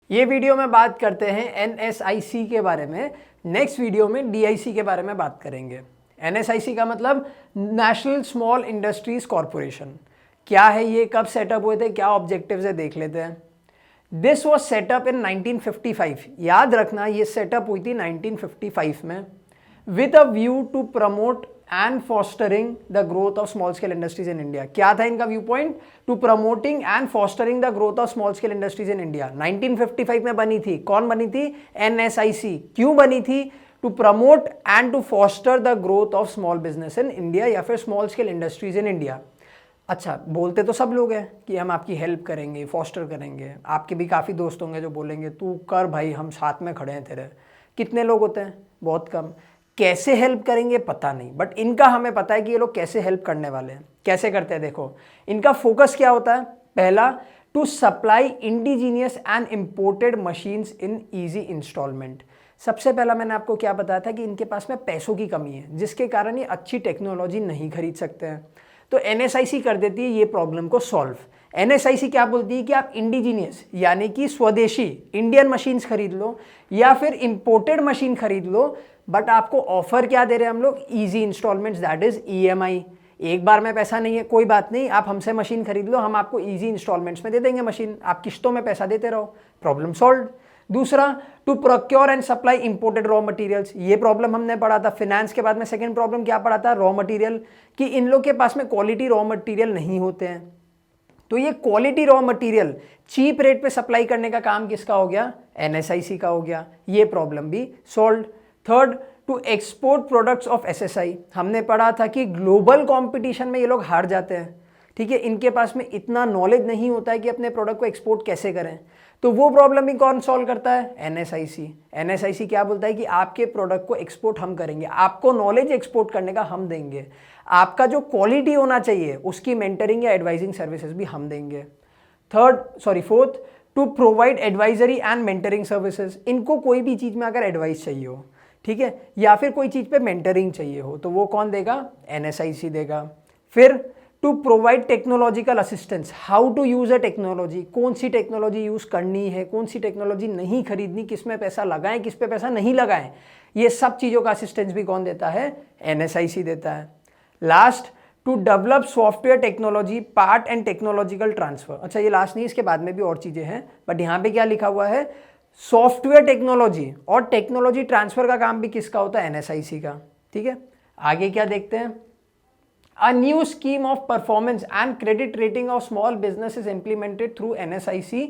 ये वीडियो में बात करते हैं एनएसआईसी के बारे में। नेक्स्ट वीडियो में डीआईसी के बारे में बात करेंगे। एनएसआईसी का मतलब नेशनल स्मॉल इंडस्ट्रीज कॉरपोरेशन। क्या है ये, कब सेटअप हुए थे, क्या ऑब्जेक्टिव्स है, देख लेते हैं। This was setup in 1955। याद रखना ये सेटअप हुई थी 1955 में with a view to promote and fostering the growth of small scale industries in India. क्या था इनका view point? To promoting and fostering the growth of small scale industries in India. 1955 में बनी थी। कौन बनी थी? एनएसआईसी। क्यों बनी थी? To promote and to foster the growth of small business in India या फिर small scale industries in India. अच्छा, बोलते तो सब लोग हैं कि हम आपकी हेल्प करेंगे, फॉस्टर करेंगे। आपके भी काफ़ी दोस्त होंगे जो बोलेंगे तू कर भाई, हम साथ में खड़े हैं तेरे। कितने लोग होते हैं? बहुत कम। कैसे हेल्प करेंगे पता नहीं, बट इनका हमें पता है कि ये लोग कैसे हेल्प करने वाले हैं। कैसे करते हैं देखो, इनका फोकस क्या होता है? पहला, to supply indigenous and imported machines in easy installment. सबसे पहला मैंने आपको क्या बताया था कि इनके पास में पैसों की कमी है, जिसके कारण ये अच्छी टेक्नोलॉजी नहीं खरीद सकते हैं। तो एनएसआईसी कर देती है ये प्रॉब्लम को सॉल्व। एनएसआईसी क्या बोलती है कि आप इंडिजीनियस यानी कि स्वदेशी इंडियन मशीन्स खरीद लो या फिर इंपोर्टेड मशीन खरीद लो, बट आपको ऑफर क्या दे रहे हैं हम लोग? Easy installments, that is EMI. एक बार में पैसा नहीं है, कोई बात नहीं, आप हमसे मशीन खरीद लो, हम आपको इजी इंस्टॉलमेंट्स में दे देंगे मशीन, आप किस्तों में पैसा देते रहो। Problem solve. दूसरा, to procure and supply imported raw materials. ये प्रॉब्लम हमने पढ़ा था फिनेंस के बाद में। सेकंड प्रॉब्लम क्या पढ़ा था? रॉ मटेरियल, कि इन लोग के पास में क्वालिटी रॉ मटेरियल नहीं होते हैं। तो ये quality raw material cheap rate पे सप्लाई करने का काम किसका हो गया? एनएसआईसी का हो गया। ये प्रॉब्लम भी solve. Third, to export products of SSI. हमने पढ़ा था कि ग्लोबल कंपटीशन में ये लोग हार जाते हैं, ठीक है। इनके पास में इतना नॉलेज नहीं होता है कि अपने प्रोडक्ट को एक्सपोर्ट कैसे करें। तो वो प्रॉब्लम भी कौन सॉल्व करता है? एनएसआईसी। एनएसआईसी क्या बोलता है कि आपके प्रोडक्ट को एक्सपोर्ट हम करेंगे, आपको नॉलेज एक्सपोर्ट करने का हम देंगे, आपका जो क्वालिटी होना चाहिए उसकी मेंटरिंग या एडवाइजिंग सर्विसेज भी हम देंगे। Fourth, to provide advisory and mentoring services. इनको कोई भी चीज़ में अगर एडवाइस चाहिए हो, ठीक है, या फिर कोई चीज़ पे मेंटरिंग चाहिए हो, तो वो कौन देगा? एनएसआईसी देगा। फिर to provide technological assistance, how to use a technology, कौन सी टेक्नोलॉजी यूज करनी है, कौन सी टेक्नोलॉजी नहीं खरीदनी, किस में पैसा लगाएं, किस पे पैसा नहीं लगाएं, ये सब चीज़ों का असिस्टेंस भी कौन देता है? एनएसआईसी देता है। Last, to develop software technology part and technological transfer. अच्छा, ये लास्ट नहीं, इसके बाद में भी और चीज़ें हैं, बट यहाँ पे क्या लिखा हुआ है? सॉफ्टवेयर टेक्नोलॉजी और टेक्नोलॉजी ट्रांसफर का काम भी किसका होता है? एनएसआईसी का, ठीक है। आगे क्या देखते हैं? A new scheme of performance and credit rating of small business is implemented through NSIC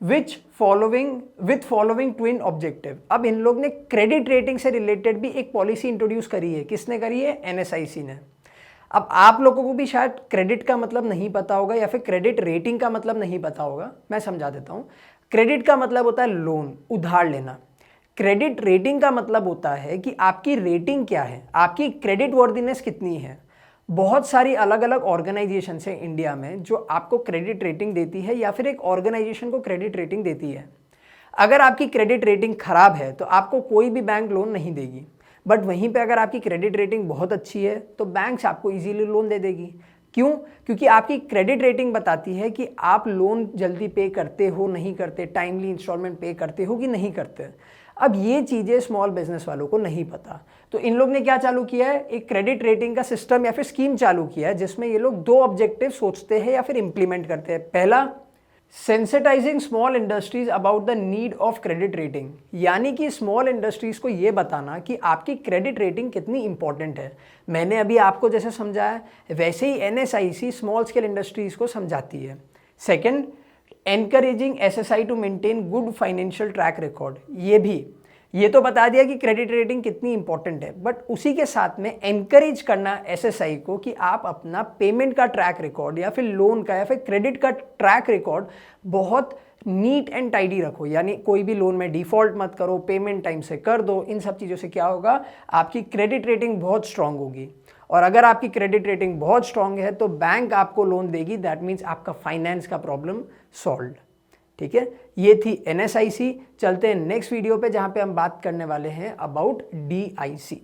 with following twin objective। अब इन लोग ने क्रेडिट रेटिंग से रिलेटेड भी एक पॉलिसी इंट्रोड्यूस करी है। किसने करी है? एनएसआईसी ने। अब आप लोगों को भी शायद क्रेडिट का मतलब नहीं पता होगा या फिर क्रेडिट रेटिंग का मतलब नहीं पता होगा, मैं समझा देता हूँ। क्रेडिट का मतलब होता है लोन, उधार लेना। क्रेडिट रेटिंग का मतलब होता है कि आपकी रेटिंग क्या है, आपकी क्रेडिट वर्दीनेस कितनी है। बहुत सारी अलग अलग ऑर्गेनाइजेशन है इंडिया में जो आपको क्रेडिट रेटिंग देती है या फिर एक ऑर्गेनाइजेशन को क्रेडिट रेटिंग देती है। अगर आपकी क्रेडिट रेटिंग खराब है तो आपको कोई भी बैंक लोन नहीं देगी, बट वहीं पे अगर आपकी क्रेडिट रेटिंग बहुत अच्छी है तो बैंक्स आपको इजीली लोन दे देगी। क्यों? क्योंकि आपकी क्रेडिट रेटिंग बताती है कि आप लोन जल्दी पे करते हो नहीं करते, टाइमली इंस्टॉलमेंट पे करते हो कि नहीं करते। अब ये चीज़ें स्मॉल बिजनेस वालों को नहीं पता, तो इन लोग ने क्या चालू किया है? एक क्रेडिट रेटिंग का सिस्टम या फिर स्कीम चालू किया है जिसमें ये लोग दो ऑब्जेक्टिव सोचते हैं या फिर इंप्लीमेंट करते हैं। पहला, sensitising small industries about the need of credit rating, यानी कि स्मॉल इंडस्ट्रीज को ये बताना कि आपकी क्रेडिट रेटिंग कितनी इंपॉर्टेंट है। मैंने अभी आपको जैसे समझाया वैसे ही एनएसआईसी स्मॉल स्केल इंडस्ट्रीज को समझाती है। Second, encouraging SSI to maintain good financial track record. ये तो बता दिया कि क्रेडिट रेटिंग कितनी इंपॉर्टेंट है, बट उसी के साथ में एनकरेज करना एसएसआई को कि आप अपना पेमेंट का ट्रैक रिकॉर्ड या फिर लोन का या फिर क्रेडिट का ट्रैक रिकॉर्ड बहुत नीट एंड टाइडी रखो। यानी कोई भी लोन में डिफॉल्ट मत करो, पेमेंट टाइम से कर दो। इन सब चीज़ों से क्या होगा? आपकी क्रेडिट रेटिंग बहुत स्ट्रांग होगी, और अगर आपकी क्रेडिट रेटिंग बहुत स्ट्रांग है तो बैंक आपको लोन देगी। दैट मीन्स आपका फाइनेंस का प्रॉब्लम सॉल्व, ठीक है। ये थी एनएसआईसी। चलते हैं नेक्स्ट वीडियो पे जहां पे हम बात करने वाले हैं अबाउट डीआईसी।